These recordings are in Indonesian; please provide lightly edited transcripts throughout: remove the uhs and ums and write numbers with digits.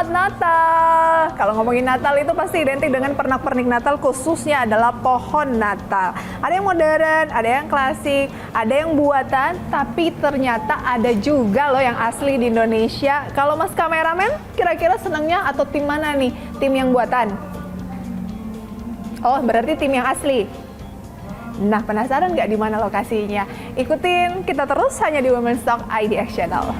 Selamat Natal. Kalau ngomongin Natal itu pasti identik dengan pernak-pernik Natal, khususnya adalah pohon Natal. Ada yang modern, ada yang klasik, ada yang buatan, tapi ternyata ada juga loh yang asli di Indonesia. Kalau Mas kameramen, kira-kira senangnya atau tim mana nih? Tim yang buatan? Oh, berarti tim yang asli. Nah, penasaran nggak di mana lokasinya? Ikutin kita terus hanya di Women's Talk IDX Channel.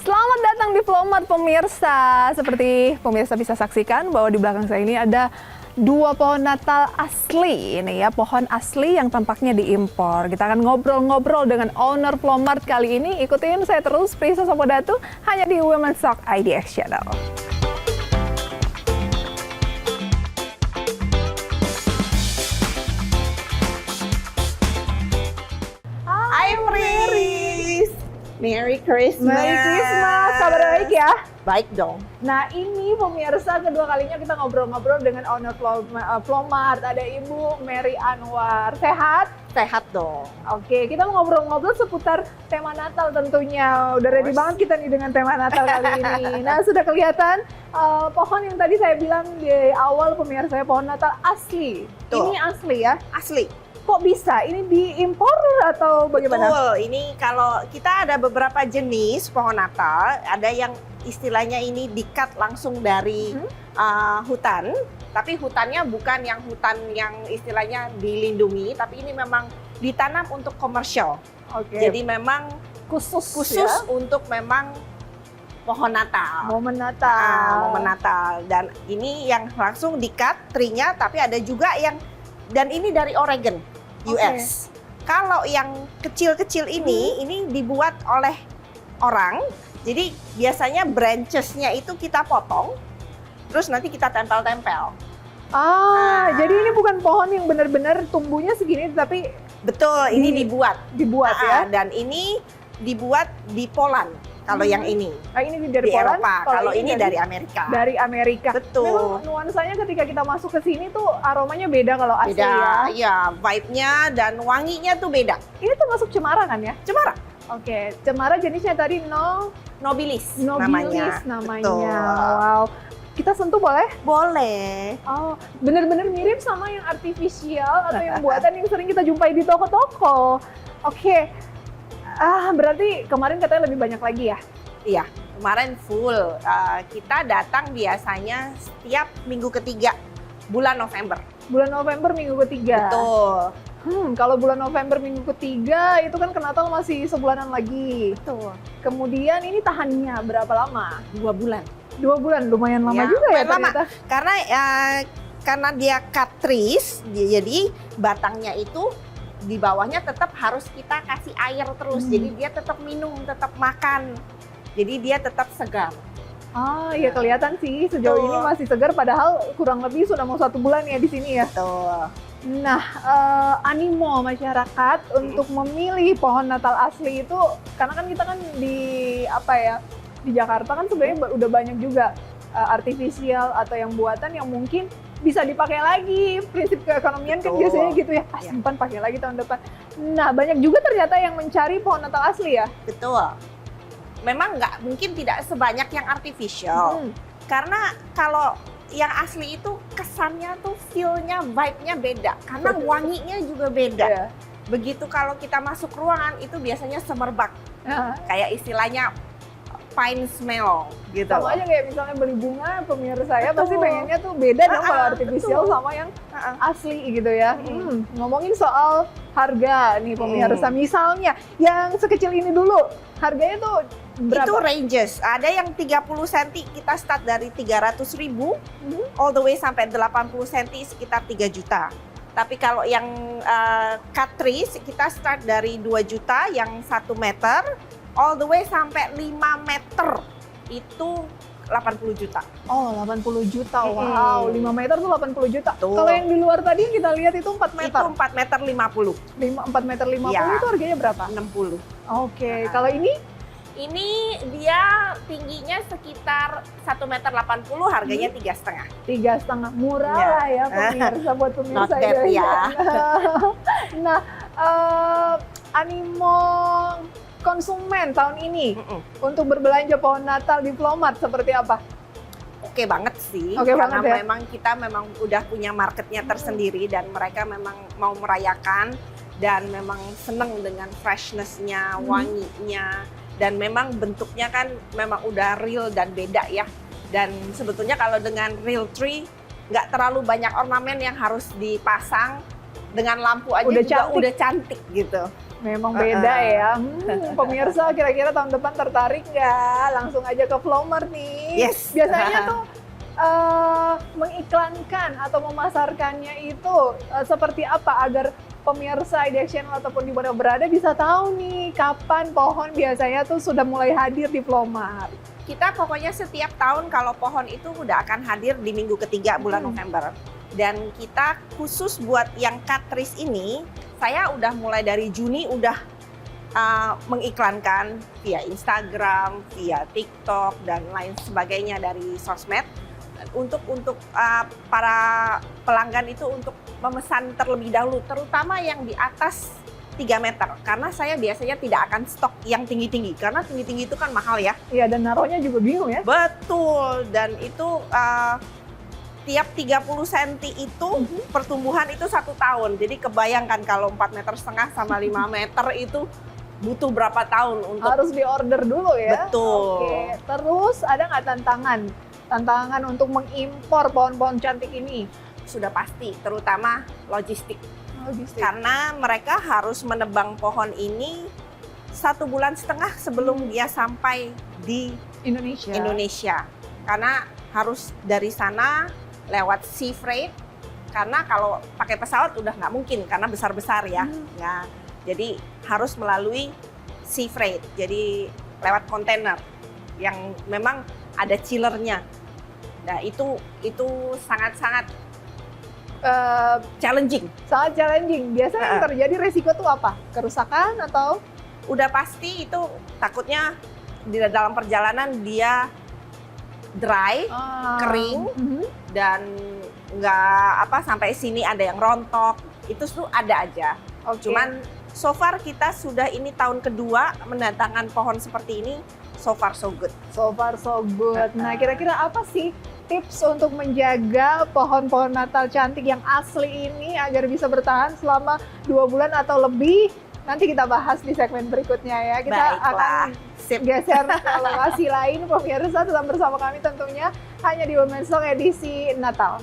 Selamat datang di Flowmart pemirsa. Seperti pemirsa bisa saksikan bahwa di belakang saya ini ada dua pohon Natal asli. Ini ya, pohon asli yang tampaknya diimpor. Kita akan ngobrol-ngobrol dengan owner Flowmart kali ini. Ikutin saya terus, Prisa Samodatu, hanya di Women's Talk IDX Channel. Hai Pris, Merry Christmas. Merry Christmas, kabar baik ya? Baik dong. Nah ini pemirsa kedua kalinya kita ngobrol-ngobrol dengan owner Flowmart. Ada Ibu Mary Anwar. Sehat? Sehat dong. Oke, kita mau ngobrol-ngobrol seputar tema Natal tentunya. Udah ready banget kita nih dengan tema Natal kali ini. Nah, sudah kelihatan pohon yang tadi saya bilang di awal pemirsa, pohon Natal asli. Tuh. Ini asli ya? Asli. Kok bisa? Ini diimpor atau bagaimana? Betul. Ini kalau kita ada beberapa jenis pohon Natal, ada yang istilahnya ini di-cut langsung dari hutan. Tapi hutannya bukan yang hutan yang istilahnya dilindungi, tapi ini memang ditanam untuk komersial. Oke. Jadi memang khusus ya? untuk memang pohon Natal. Momen Natal. Momen Natal. Dan ini yang langsung di-cut tree-nya, tapi ada juga yang, dan ini dari Oregon, US. Kalau yang kecil-kecil ini dibuat oleh orang. Jadi biasanya branches-nya itu kita potong, terus nanti kita tempel-tempel. Jadi ini bukan pohon yang benar-benar tumbuhnya segini, tapi betul, ini dibuat ya. Dan ini dibuat di Poland. Kalau yang ini, ini dari di Poland, Eropa. Kalau ini dari Amerika. Dari Amerika. Betul. Memang nuansanya ketika kita masuk ke sini tuh aromanya beda kalau asli Beda, ya. ya, vibe-nya dan wanginya tuh beda. Ini termasuk cemara kan ya? Cemara. Oke, cemara jenisnya tadi Nobilis namanya. Betul. Wow. Kita sentuh boleh? Boleh. Oh, benar-benar mirip sama yang artifisial atau yang buatan yang sering kita jumpai di toko-toko. Oke. Berarti kemarin katanya lebih banyak lagi ya? Iya, kemarin full. Kita datang biasanya setiap minggu ketiga bulan November. Bulan November minggu ketiga. Betul. Kalau bulan November minggu ketiga itu kan ke Natal masih sebulanan lagi. Betul. Kemudian ini tahannya berapa lama? 2 bulan. 2 bulan, lumayan lama Ya, juga ya lama. ternyata. Karena dia cut trees, jadi batangnya itu di bawahnya tetap harus kita kasih air terus. Jadi dia tetap minum, tetap makan. Jadi dia tetap segar. Iya kelihatan sih sejauh ini masih segar, padahal kurang lebih sudah mau 1 bulan ya di sini ya. Betul. Nah, animo masyarakat untuk memilih pohon Natal asli itu, karena kan kita kan di Jakarta kan sebenarnya udah banyak juga artifisial atau yang buatan yang mungkin bisa dipakai lagi. Prinsip keekonomian kan biasanya gitu ya, simpan pakai lagi tahun depan. Nah, banyak juga ternyata yang mencari pohon Natal asli ya. Betul. Memang nggak mungkin tidak sebanyak yang artificial. Karena kalau yang asli itu kesannya tuh feel-nya, vibe-nya beda. Karena wanginya juga beda. Begitu kalau kita masuk ruangan itu biasanya semerbak. Kayak istilahnya fine smell gitu. Sama aja kayak misalnya beli bunga, pemirsa saya pasti pengennya tuh beda dong kalau artificial sama yang asli gitu ya. Ngomongin soal harga nih pemirsa, misalnya yang sekecil ini dulu, harganya tuh berapa? Itu ranges, ada yang 30 cm kita start dari 300.000 all the way sampai 80 cm sekitar 3 juta. Tapi kalau yang cut trees kita start dari 2 juta yang 1 meter all the way sampai 5 meter itu 80 juta. Oh, 80 juta. Wow, 5 meter tuh 80 juta. Tuh. Kalau yang di luar tadi kita lihat itu 4 meter. Itu 4 meter 50. 4 meter 50 Ya. itu harganya berapa? 60. Oke, kalau ini? Ini dia tingginya sekitar 1,80 m, harganya 3,5. 3,5, murah Ya. lah ya pemirsa, buat pemirsa Not bad ya. Nah, animo konsumen tahun ini untuk berbelanja pohon Natal di Flowmart seperti apa? Oke banget sih, Oke karena banget ya. kita memang udah punya marketnya tersendiri dan mereka memang mau merayakan dan memang seneng dengan freshness-nya, wanginya, dan memang bentuknya kan memang udah real dan beda ya. Dan sebetulnya kalau dengan real tree nggak terlalu banyak ornamen yang harus dipasang, dengan lampu aja Udah juga cantik. udah cantik gitu. Memang beda ya. Pemirsa kira-kira tahun depan tertarik nggak? Langsung aja ke Flowmart nih. Yes. Biasanya tuh mengiklankan atau memasarkannya itu seperti apa agar pemirsa Ideas Channel ataupun di mana berada bisa tahu nih kapan pohon biasanya tuh sudah mulai hadir di Flowmart. Kita pokoknya setiap tahun kalau pohon itu udah akan hadir di minggu ketiga bulan November. Dan kita khusus buat yang cut trees ini, saya udah mulai dari Juni udah mengiklankan via Instagram, via TikTok dan lain sebagainya dari sosmed untuk para pelanggan itu untuk memesan terlebih dahulu, terutama yang di atas 3 meter. Karena saya biasanya tidak akan stok yang tinggi-tinggi, karena tinggi-tinggi itu kan mahal ya. Iya, dan naruhnya juga bingung ya. Betul, dan itu tiap 30 cm itu pertumbuhan itu 1 tahun. Jadi kebayangkan kalau 4,5 meter sama 5 meter itu butuh berapa tahun untuk Harus diorder dulu ya. Betul. Oke, terus ada nggak tantangan untuk mengimpor pohon-pohon cantik ini? sudah pasti, terutama logistik. Logistik. Karena mereka harus menebang pohon ini 1,5 bulan sebelum dia sampai di Indonesia. Indonesia. Karena harus dari sana lewat sea freight. Karena kalau pakai pesawat udah nggak mungkin karena besar-besar ya. Nah, jadi harus melalui sea freight. Jadi lewat kontainer yang memang ada chillernya. Nah, itu sangat-sangat challenging. Sangat challenging. Biasanya yang terjadi resiko tuh apa? Kerusakan atau? Udah pasti itu takutnya di dalam perjalanan dia dry, kering, dan nggak sampai sini ada yang rontok. Itu tuh ada aja. Okay. Cuman so far kita sudah ini tahun kedua mendatangkan pohon seperti ini. So far so good. So far so good. Nah, kira-kira apa sih tips untuk menjaga pohon-pohon Natal cantik yang asli ini agar bisa bertahan selama 2 bulan atau lebih? Nanti kita bahas di segmen berikutnya ya. Kita Baiklah. akan geser ke lokasi lain. Pemirsa tetap bersama kami tentunya hanya di Women's Talk edisi Natal.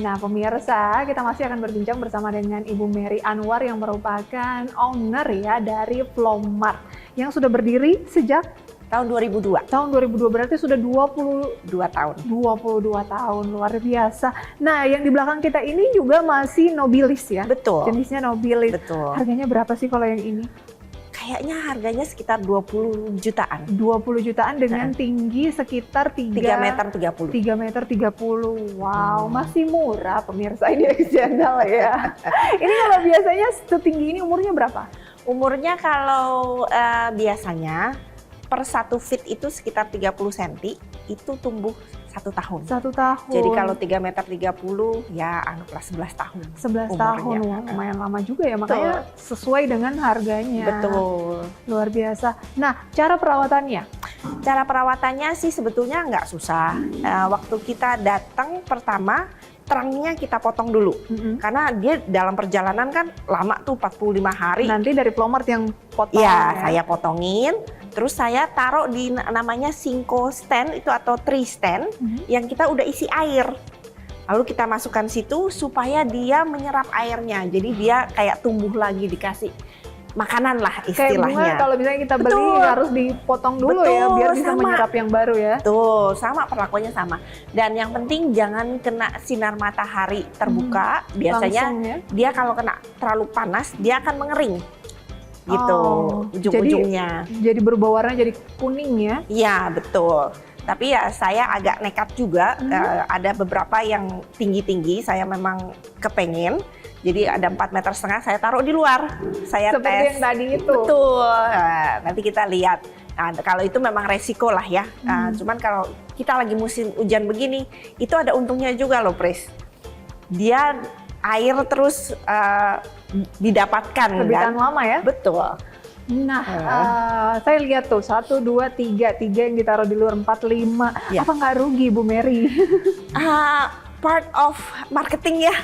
Nah pemirsa, kita masih akan berbincang bersama dengan Ibu Mary Anwar yang merupakan owner ya dari Flowmart yang sudah berdiri sejak Tahun 2002. tahun 2002, berarti sudah 2 tahun. 22 tahun, luar biasa. Nah yang di belakang kita ini juga masih Nobilis ya? Betul. Jenisnya Nobilis. Betul. Harganya berapa sih kalau yang ini? Kayaknya harganya sekitar 20 jutaan. 20 jutaan dengan tinggi sekitar 3 meter 30. 3 meter 30. Wow, masih murah pemirsa ini channel ya. Ini kalau biasanya setinggi ini umurnya berapa? Umurnya kalau biasanya per 1 feet itu sekitar 30 cm, itu tumbuh 1 tahun. 1 tahun. Jadi kalau 3 meter 30 ya anggaplah 11 tahun. 11 tahun, umurnya. wah, lumayan lama juga ya, makanya sesuai dengan harganya. Betul. Luar biasa. Nah, cara perawatannya? Cara perawatannya sih sebetulnya nggak susah. Waktu kita datang pertama, terangnya kita potong dulu. Karena dia dalam perjalanan kan lama tuh 45 hari. Nanti dari Flowmart yang potong. Iya, saya potongin. Terus saya taruh di namanya Sinko stand itu atau tree stand yang kita udah isi air. Lalu kita masukkan situ supaya dia menyerap airnya. Jadi dia kayak tumbuh lagi, dikasih makanan lah Kayak bunga istilahnya. kalau misalnya kita beli Betul. harus dipotong dulu ya Betul, biar bisa sama. menyerap yang baru ya. Tuh, sama perlakuannya sama. Dan yang penting jangan kena sinar matahari terbuka. Biasanya Langsung ya. dia kalau kena terlalu panas dia akan mengering. gitu ujung-ujungnya. Jadi berubah warna jadi kuning ya? Iya betul. Tapi ya saya agak nekat juga. Ada beberapa yang tinggi-tinggi. Saya memang kepengen. Jadi ada 4,5 meter saya taruh di luar. Saya Seperti tes. yang tadi itu. Betul. Nah, nanti kita lihat. Nah, kalau itu memang resiko lah ya. Cuman kalau kita lagi musim hujan begini, itu ada untungnya juga loh, Pris. Dia air terus didapatkan Lebih kan. tahan lama ya? Betul. Nah, saya lihat tuh 1, 2, 3 yang ditaruh di luar 4, 5. Ya. Apa nggak rugi Bu Mary? Part of marketing ya.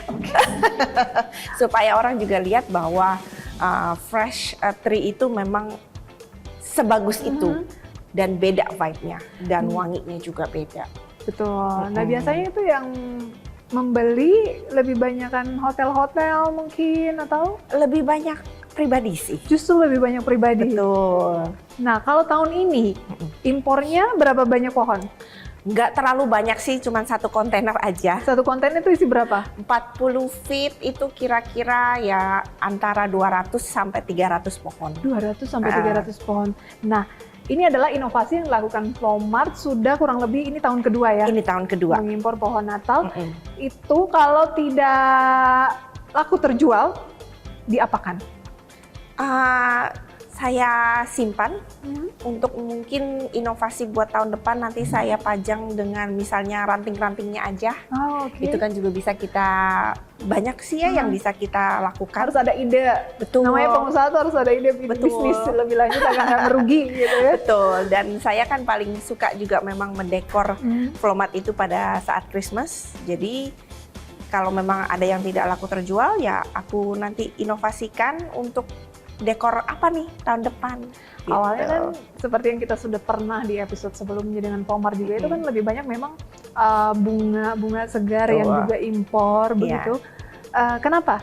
Supaya orang juga lihat bahwa fresh tree itu memang sebagus itu dan beda vibe-nya dan wanginya juga beda. Betul. Nah, biasanya itu yang membeli lebih banyakan hotel-hotel mungkin atau Lebih banyak pribadi sih. justru lebih banyak pribadi. Betul. Nah, kalau tahun ini impornya berapa banyak pohon? Nggak terlalu banyak sih, cuma 1 kontainer aja. Satu konten itu isi berapa? 40 feet itu kira-kira ya antara 200 sampai 300 pohon. 200 sampai 300 pohon. Nah, ini adalah inovasi yang dilakukan Flowmart sudah kurang lebih ini tahun kedua ya. Ini tahun kedua. Mengimpor pohon Natal. Itu kalau tidak laku terjual, diapakan? Saya simpan untuk mungkin inovasi buat tahun depan, nanti saya pajang dengan misalnya ranting-rantingnya aja. Oh, oke. Itu kan juga bisa kita, banyak sih ya yang bisa kita lakukan. Harus ada ide. Betul. Namanya pengusaha tuh harus ada ide bisnis lebih lanjut agar nggak merugi gitu ya. Betul, dan saya kan paling suka juga memang mendekor Flowmart itu pada saat Christmas. Jadi kalau memang ada yang tidak laku terjual, ya aku nanti inovasikan untuk dekor apa nih tahun depan. Gitu. Awalnya kan seperti yang kita sudah pernah di episode sebelumnya dengan Flowmart juga itu kan lebih banyak memang bunga segar yang juga impor begitu. Kenapa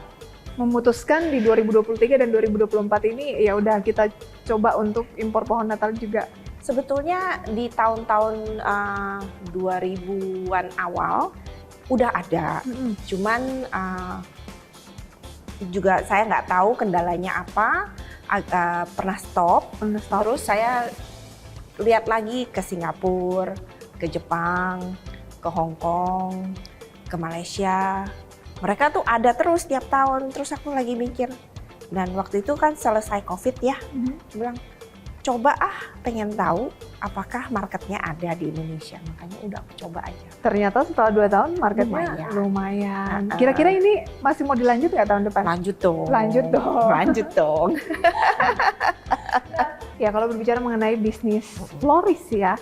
memutuskan di 2023 dan 2024 ini ya udah kita coba untuk impor pohon Natal juga? Sebetulnya di tahun-tahun 2000-an awal udah ada, cuman juga saya nggak tahu kendalanya apa, pernah stop. Terus saya lihat lagi ke Singapura, ke Jepang, ke Hong Kong, ke Malaysia. Mereka tuh ada terus tiap tahun. Terus aku lagi mikir, dan waktu itu kan selesai COVID ya, bilang coba pengen tahu apakah marketnya ada di Indonesia. Makanya udah aku coba aja. Ternyata setelah 2 tahun marketnya lumayan. Kira-kira ini masih mau dilanjut nggak tahun depan? Lanjut dong. Lanjut dong. Lanjut dong. Ya kalau berbicara mengenai bisnis florist ya,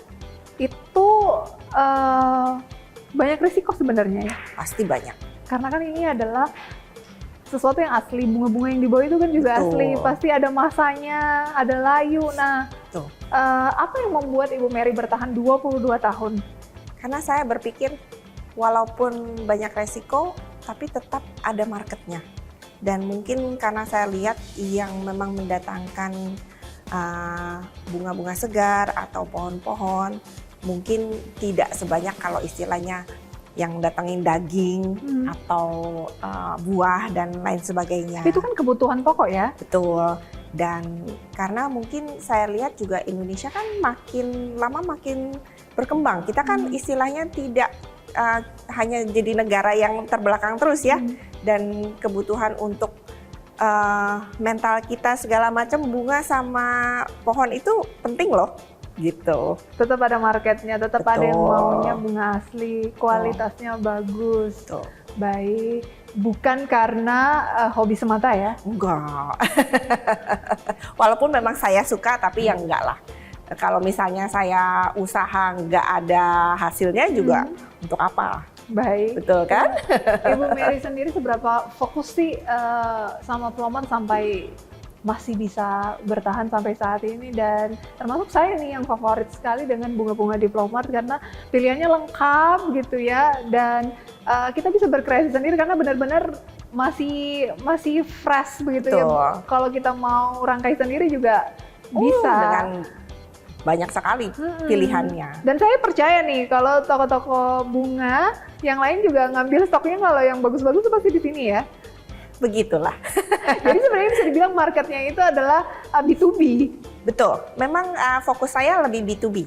itu banyak risiko sebenarnya ya. Pasti banyak. Karena kan ini adalah sesuatu yang asli, bunga-bunga yang dibawa itu kan juga asli, pasti ada masanya, ada layu. Nah, apa yang membuat Ibu Mary bertahan 22 tahun? Karena saya berpikir walaupun banyak resiko, tapi tetap ada marketnya. Dan mungkin karena saya lihat yang memang mendatangkan bunga-bunga segar atau pohon-pohon, mungkin tidak sebanyak kalau istilahnya yang datangin daging atau buah dan lain sebagainya. Itu kan kebutuhan pokok ya? Betul. Dan karena mungkin saya lihat juga Indonesia kan makin lama makin berkembang. Kita kan istilahnya tidak hanya jadi negara yang terbelakang terus ya. Dan kebutuhan untuk mental kita segala macam, bunga sama pohon itu penting loh. Gitu. Tetap ada marketnya, tetap ada yang maunya bunga asli, kualitasnya bagus. Baik, bukan karena hobi semata ya? Enggak. Walaupun memang saya suka, tapi ya enggak lah. Kalau misalnya saya usaha nggak ada hasilnya juga, untuk apa? Baik. Betul kan? Ibu Mary sendiri seberapa fokus sih sama Flowmart sampai masih bisa bertahan sampai saat ini, dan termasuk saya nih yang favorit sekali dengan bunga-bunga di Flowmart karena pilihannya lengkap gitu ya, dan kita bisa berkreasi sendiri karena benar-benar masih fresh begitu ya. Kalau kita mau rangkai sendiri juga bisa. Dengan banyak sekali pilihannya. Dan saya percaya nih kalau toko-toko bunga yang lain juga ngambil stoknya, kalau yang bagus-bagus itu pasti di sini ya. begitulah. Jadi sebenarnya bisa dibilang marketnya itu adalah B2B. Betul, memang fokus saya lebih B2B.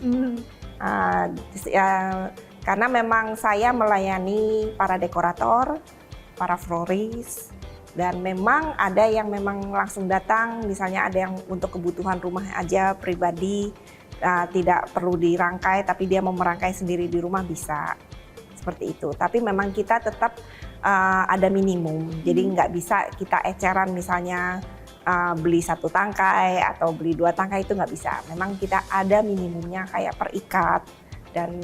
Karena memang saya melayani para dekorator, para florist, dan memang ada yang memang langsung datang, misalnya ada yang untuk kebutuhan rumah aja pribadi, tidak perlu dirangkai, tapi dia mau merangkai sendiri di rumah bisa, seperti itu. Tapi memang kita tetap ada minimum, jadi nggak bisa kita eceran misalnya beli 1 tangkai atau beli 2 tangkai, itu nggak bisa. Memang kita ada minimumnya kayak per ikat, dan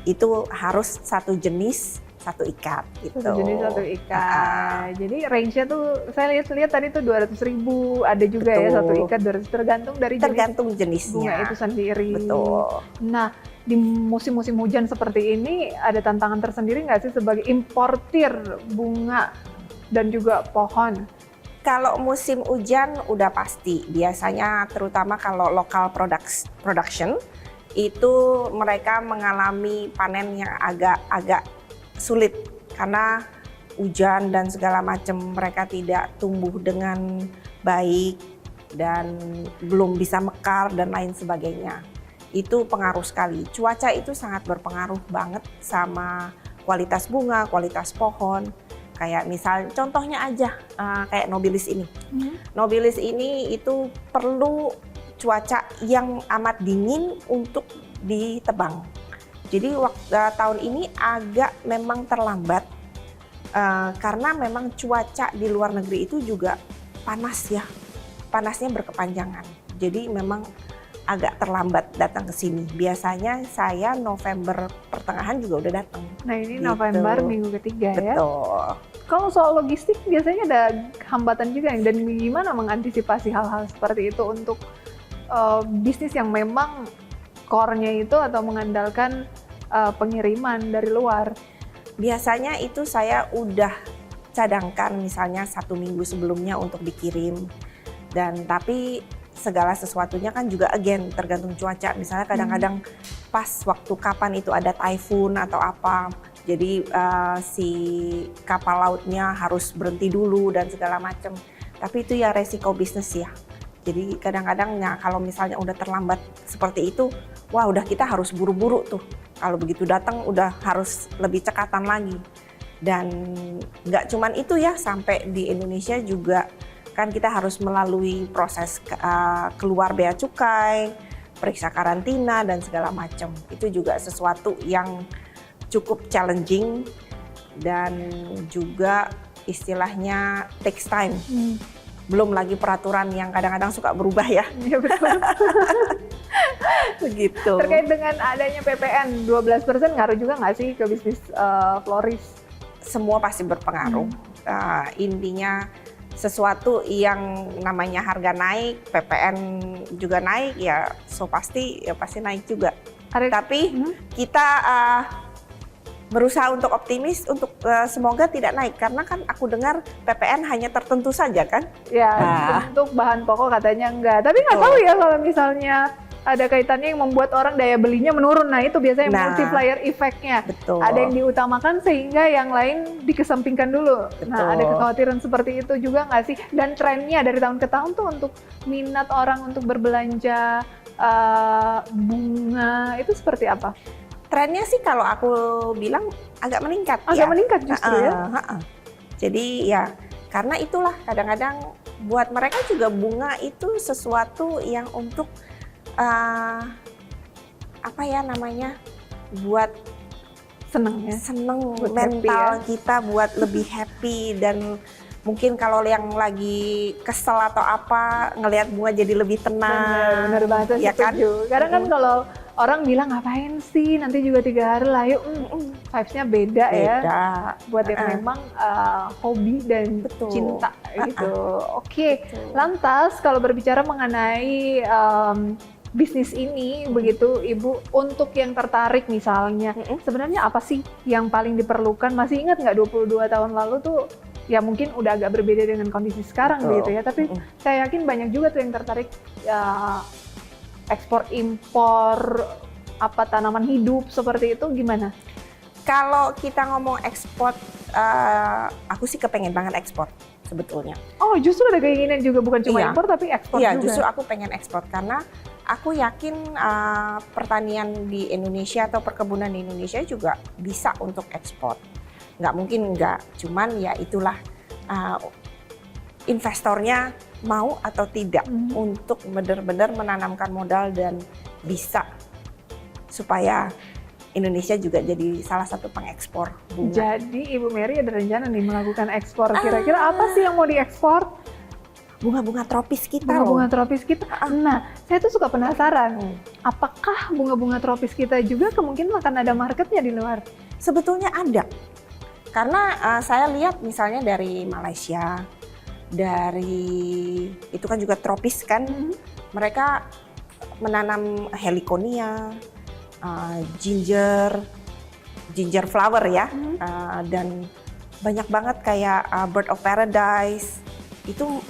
itu harus 1 jenis 1 ikat gitu. 1 jenis 1 ikat. Jadi range-nya tuh saya lihat tadi tuh 200.000, ada juga ya 1 ikat 200, tergantung dari jenisnya. Bunga itu sendiri. Betul. Nah, di musim-musim hujan seperti ini ada tantangan tersendiri nggak sih sebagai importir bunga dan juga pohon? Kalau musim hujan udah pasti, biasanya terutama kalau local production itu mereka mengalami panen yang agak sulit karena hujan dan segala macam, mereka tidak tumbuh dengan baik dan belum bisa mekar dan lain sebagainya. Itu pengaruh sekali. Cuaca itu sangat berpengaruh banget sama kualitas bunga, kualitas pohon. Kayak misal contohnya aja kayak nobilis ini. Nobilis ini itu perlu cuaca yang amat dingin untuk ditebang. Jadi tahun ini agak memang terlambat karena memang cuaca di luar negeri itu juga panas ya. Panasnya berkepanjangan. Jadi memang agak terlambat datang ke sini. Biasanya saya November pertengahan juga udah datang. Nah, ini gitu. November minggu ketiga ya. Betul. Kalau soal logistik biasanya ada hambatan juga, dan gimana mengantisipasi hal-hal seperti itu untuk bisnis yang memang core-nya itu atau mengandalkan pengiriman dari luar? Biasanya itu saya udah cadangkan misalnya 1 minggu sebelumnya untuk dikirim, dan tapi segala sesuatunya kan juga tergantung cuaca. Misalnya kadang-kadang pas waktu kapan itu ada typhoon atau apa, jadi si kapal lautnya harus berhenti dulu dan segala macam. Tapi itu ya resiko bisnis ya. Jadi kadang-kadang ya kalau misalnya udah terlambat seperti itu, wah udah kita harus buru-buru tuh. Kalau begitu datang udah harus lebih cekatan lagi. Dan nggak cuman itu ya, sampai di Indonesia juga kan kita harus melalui proses keluar bea cukai, periksa karantina dan segala macam. Itu juga sesuatu yang cukup challenging dan juga istilahnya takes time. Belum lagi peraturan yang kadang-kadang suka berubah ya. Iya betul. Begitu. Terkait dengan adanya PPN 12% ngaruh juga nggak sih ke bisnis florist? Semua pasti berpengaruh. Intinya sesuatu yang namanya harga naik, PPN juga naik ya, pasti naik juga. Tapi kita berusaha untuk optimis untuk semoga tidak naik, karena kan aku dengar PPN hanya tertentu saja kan? Ya, untuk bahan pokok katanya enggak. Tapi nggak tahu ya kalau misalnya ada kaitannya yang membuat orang daya belinya menurun. Nah, itu biasanya multiplier effect-nya. Betul. Ada yang diutamakan sehingga yang lain dikesampingkan dulu. Betul. Nah, ada kekhawatiran seperti itu juga nggak sih? Dan trennya dari tahun ke tahun tuh untuk minat orang untuk berbelanja bunga itu seperti apa? Trennya sih kalau aku bilang agak meningkat. Agak meningkat justru ya? Jadi ya karena itulah kadang-kadang buat mereka juga bunga itu sesuatu yang untuk apa ya namanya, buat seneng ya? Seneng, buat mental happy, ya? kita buat lebih happy. Dan mungkin kalau yang lagi kesel atau apa ngelihat bunga jadi lebih tenang. Bener banget, ya kan? Kadang kan kalau orang bilang ngapain sih, nanti juga 3 hari lah, yuk vibes-nya beda ya. Buat yang memang hobi dan cinta gitu. Oke. Lantas kalau berbicara mengenai bisnis ini begitu Ibu, untuk yang tertarik misalnya, sebenarnya apa sih yang paling diperlukan? Masih ingat nggak 22 tahun lalu tuh ya mungkin udah agak berbeda dengan kondisi sekarang begitu ya, tapi saya yakin banyak juga tuh yang tertarik ekspor impor tanaman hidup seperti itu, gimana? Kalau kita ngomong ekspor, aku sih kepengen banget ekspor sebetulnya. Oh, justru ada keinginan juga bukan cuma Iya. impor tapi ekspor Iya, juga. justru aku pengen ekspor karena aku yakin pertanian di Indonesia atau perkebunan di Indonesia juga bisa untuk ekspor. Nggak mungkin nggak, cuman ya itulah investornya mau atau tidak untuk benar-benar menanamkan modal dan bisa supaya Indonesia juga jadi salah satu pengekspor bunga. Jadi Ibu Mary ada rencana nih melakukan ekspor. Kira-kira apa sih yang mau diekspor? Bunga-bunga tropis kita Bunga-bunga loh. tropis kita. Nah, saya tuh suka penasaran. Apakah bunga-bunga tropis kita juga kemungkinan akan ada marketnya di luar? Sebetulnya ada. Karena saya lihat misalnya dari Malaysia, dari itu kan juga tropis kan, mereka menanam heliconia, ginger flower ya, dan banyak banget kayak bird of paradise. Itu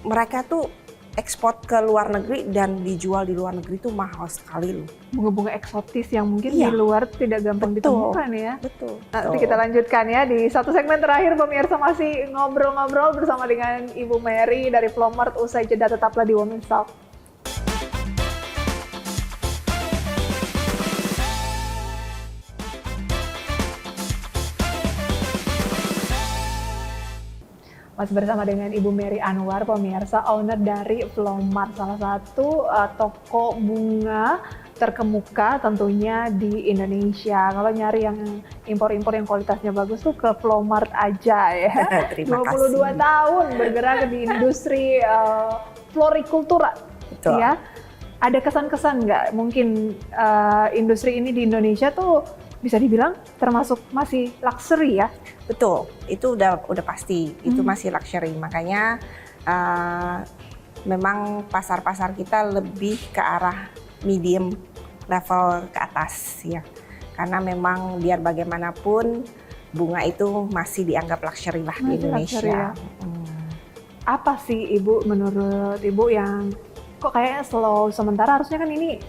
mereka tuh ekspor ke luar negeri dan dijual di luar negeri tuh mahal sekali loh. Bunga-bunga eksotis yang mungkin Iya. di luar tidak gampang Betul. ditemukan ya. Betul. Nanti kita lanjutkan ya di satu segmen terakhir, pemirsa masih ngobrol-ngobrol bersama dengan Ibu Mary dari Flowmart. Usai jeda tetaplah di Women's Talk. Masih bersama dengan Ibu Mary Anwar, pemirsa, owner dari Flowmart, salah satu toko bunga terkemuka tentunya di Indonesia. Kalau nyari yang impor-impor yang kualitasnya bagus tuh ke Flowmart aja ya. Terima 22 kasih. tahun bergerak di industri florikultura. Betul. Ya. Ada kesan-kesan nggak mungkin industri ini di Indonesia tuh bisa dibilang termasuk masih luxury ya? Betul, itu udah pasti, itu masih luxury. Makanya memang pasar-pasar kita lebih ke arah medium level ke atas ya. Karena memang biar bagaimanapun bunga itu masih dianggap luxury lah di Masih luxury Indonesia. ya. Apa sih Ibu, menurut Ibu yang kok kayaknya slow, sementara harusnya kan ini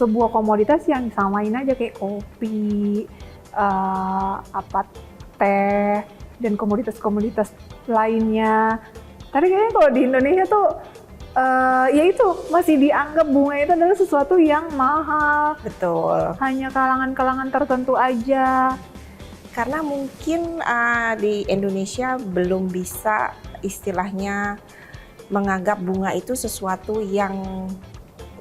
sebuah komoditas yang disamain aja kayak kopi, teh, dan komoditas-komoditas lainnya. Tapi kayaknya kalau di Indonesia tuh ya itu masih dianggap bunga itu adalah sesuatu yang mahal, Betul. hanya kalangan-kalangan tertentu aja. Karena mungkin di Indonesia belum bisa istilahnya menganggap bunga itu sesuatu yang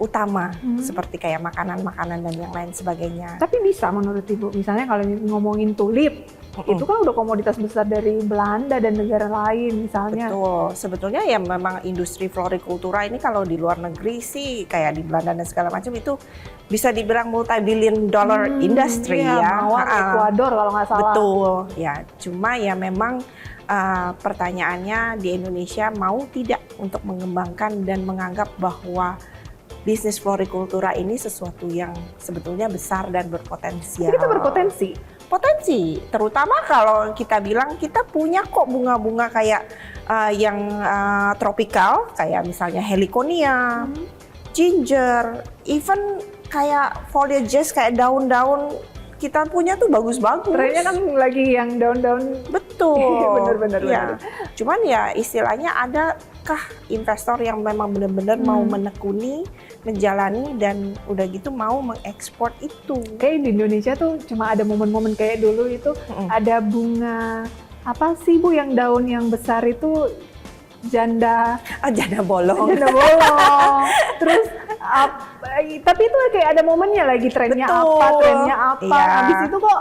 utama, seperti kayak makanan-makanan dan yang lain sebagainya. Tapi bisa menurut Ibu, misalnya kalau ngomongin tulip, itu kan udah komoditas besar dari Belanda dan negara lain misalnya. Betul, sebetulnya ya memang industri florikultura ini kalau di luar negeri sih kayak di Belanda dan segala macam itu bisa dibilang multi-billion dollar industry iya, ya. Mawar Ekuador kalau nggak salah. Betul, ya cuma ya memang pertanyaannya di Indonesia mau tidak untuk mengembangkan dan menganggap bahwa bisnis florikultura ini sesuatu yang sebetulnya besar dan berpotensial. Tapi kita berpotensi. Potensi, terutama kalau kita bilang kita punya kok bunga-bunga kayak yang tropikal, kayak misalnya heliconia, ginger, even kayak foliages kayak daun-daun kita punya tuh bagus-bagus. Trennya kan lagi yang daun-daun. Betul. Bener-bener. Ya. Cuman ya istilahnya adakah investor yang memang benar-benar mau menekuni, menjalani dan udah gitu mau mengekspor itu. Kayak di Indonesia tuh cuma ada momen-momen kayak dulu itu ada bunga apa sih Bu yang daun yang besar itu janda Janda bolong. janda bolong. Terus tapi itu kayak ada momennya lagi trennya Betul. trennya apa. Iya. Habis itu kok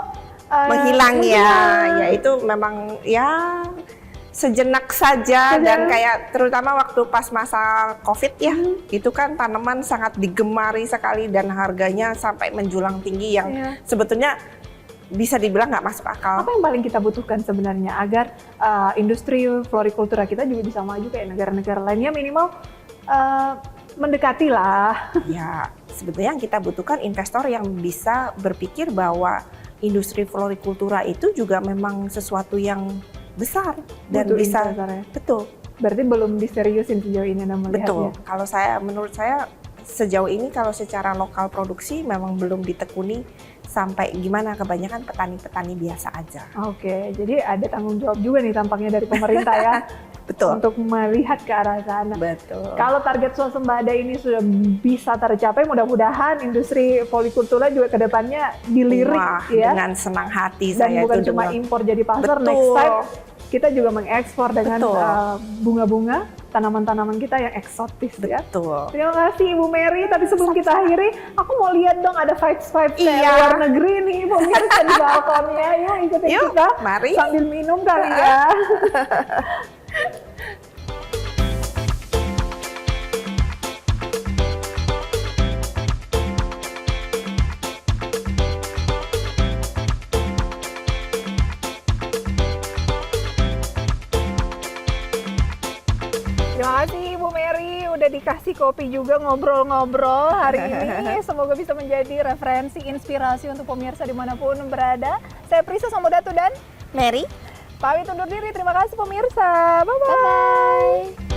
Menghilang ya. Ya itu memang ya sejenak saja dan kayak terutama waktu pas masa Covid ya. Itu kan tanaman sangat digemari sekali dan harganya sampai menjulang tinggi yang sebetulnya bisa dibilang nggak masuk akal. Apa yang paling kita butuhkan sebenarnya agar industri florikultura kita juga bisa maju kayak negara-negara lainnya, minimal mendekati lah. Ya, sebetulnya yang kita butuhkan investor yang bisa berpikir bahwa industri florikultura itu juga memang sesuatu yang besar dan Butuh bisa investor ya. betul. Berarti belum diseriusin sejauh ini Anda melihatnya. Betul. Kalau menurut saya sejauh ini kalau secara lokal produksi memang belum ditekuni sampai gimana, kebanyakan petani-petani biasa aja. Oke, jadi ada tanggung jawab juga nih tampaknya dari pemerintah ya. Betul. Untuk melihat ke arah sana. Betul. Kalau target swasembada ini sudah bisa tercapai, mudah-mudahan industri polikultura juga kedepannya dilirik. Wah, ya. dengan senang hati Dan saya bukan itu cuma dengar. impor jadi pasar, Betul. next time kita juga mengekspor dengan Betul. bunga-bunga, tanaman-tanaman kita yang eksotis ya. Betul. Terima kasih Ibu Mary, tapi sebelum kita akhiri, aku mau lihat dong ada vibes-vibes Iya. luar negeri nih, pemirsa di balkonnya. Yuk ikutin Yuk, kita mari. sambil minum kali ya. Terima kasih Ibu Mary, udah dikasih kopi juga ngobrol-ngobrol hari ini. Semoga bisa menjadi referensi, inspirasi untuk pemirsa dimanapun berada. Saya Prisa Samodatu dan Mary. pamit undur diri. Terima kasih pemirsa. Bye-bye.